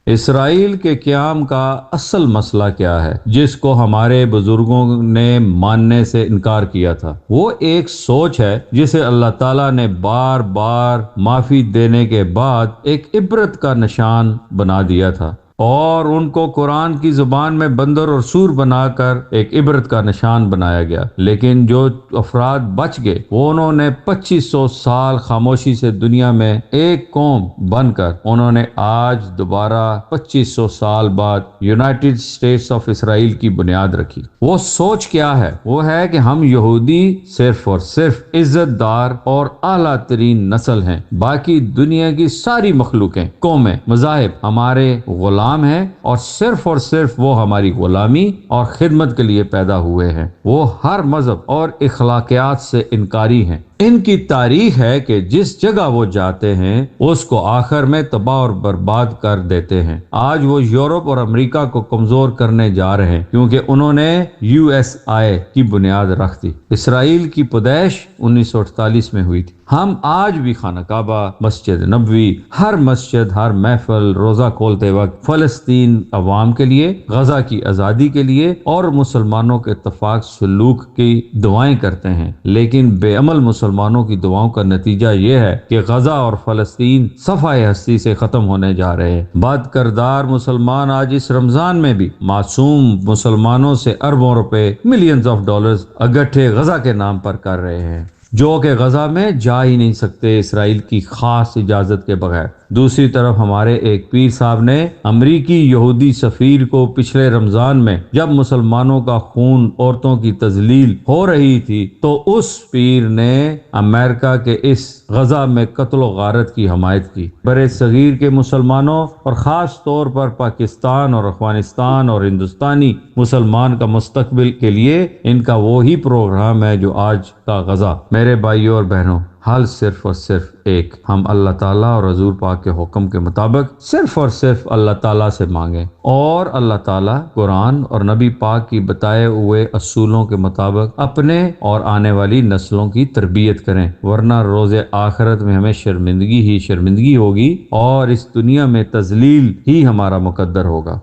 اسرائیل کے قیام کا اصل مسئلہ کیا ہے جس کو ہمارے بزرگوں نے ماننے سے انکار کیا تھا؟ وہ ایک سوچ ہے جسے اللہ تعالیٰ نے بار بار معافی دینے کے بعد ایک عبرت کا نشان بنا دیا تھا، اور ان کو قرآن کی زبان میں بندر اور سور بنا کر ایک عبرت کا نشان بنایا گیا۔ لیکن جو افراد بچ گئے وہ انہوں نے 2500 سال خاموشی سے دنیا میں ایک قوم بن کر انہوں نے آج دوبارہ 2500 سال بعد یونائٹڈ اسٹیٹس آف اسرائیل کی بنیاد رکھی۔ وہ سوچ کیا ہے؟ وہ ہے کہ ہم یہودی صرف اور صرف عزت دار اور اعلیٰ ترین نسل ہیں، باقی دنیا کی ساری مخلوقیں، قومیں، مذاہب ہمارے غلام ہیں، اور صرف وہ ہماری غلامی اور خدمت کے لیے پیدا ہوئے ہیں۔ وہ ہر مذہب اور اخلاقیات سے انکاری ہیں۔ ان کی تاریخ ہے کہ جس جگہ وہ جاتے ہیں اس کو آخر میں تباہ اور برباد کر دیتے ہیں۔ آج وہ یورپ اور امریکہ کو کمزور کرنے جا رہے ہیں کیونکہ انہوں نے USA کی بنیاد رکھ دی۔ اسرائیل کی پیدائش 1948 میں ہوئی تھی۔ ہم آج بھی خانہ کعبہ، مسجد نبوی، ہر مسجد، ہر محفل، روزہ کھولتے وقت فلسطین عوام کے لیے، غزہ کی آزادی کے لیے اور مسلمانوں کے اتفاق سلوک کی دعائیں کرتے ہیں۔ لیکن بے عمل مسلمانوں کی دعاؤں کا نتیجہ یہ ہے کہ غزہ اور فلسطین صفحہ ہستی سے ختم ہونے جا رہے ہیں۔ بد کردار مسلمان آج اس رمضان میں بھی معصوم مسلمانوں سے اربوں روپے، ملینز آف ڈالرز اکٹھے غزہ کے نام پر کر رہے ہیں، جو کہ غزہ میں جا ہی نہیں سکتے اسرائیل کی خاص اجازت کے بغیر۔ دوسری طرف ہمارے ایک پیر صاحب نے امریکی یہودی سفیر کو پچھلے رمضان میں جب مسلمانوں کا خون، عورتوں کی تذلیل ہو رہی تھی تو اس پیر نے امریکہ کے اس غزہ میں قتل و غارت کی حمایت کی۔ برِ صغیر کے مسلمانوں اور خاص طور پر پاکستان اور افغانستان اور ہندوستانی مسلمان کا مستقبل کے لیے ان کا وہی پروگرام ہے جو آج کا غزہ۔ میرے بھائیوں اور بہنوں، حل صرف اور صرف ایک، ہم اللہ تعالیٰ اور حضور پاک کے حکم کے مطابق صرف اور صرف اللہ تعالیٰ سے مانگیں، اور اللہ تعالیٰ قرآن اور نبی پاک کی بتائے ہوئے اصولوں کے مطابق اپنے اور آنے والی نسلوں کی تربیت کریں، ورنہ روز آخرت میں ہمیں شرمندگی ہی شرمندگی ہوگی اور اس دنیا میں تذلیل ہی ہمارا مقدر ہوگا۔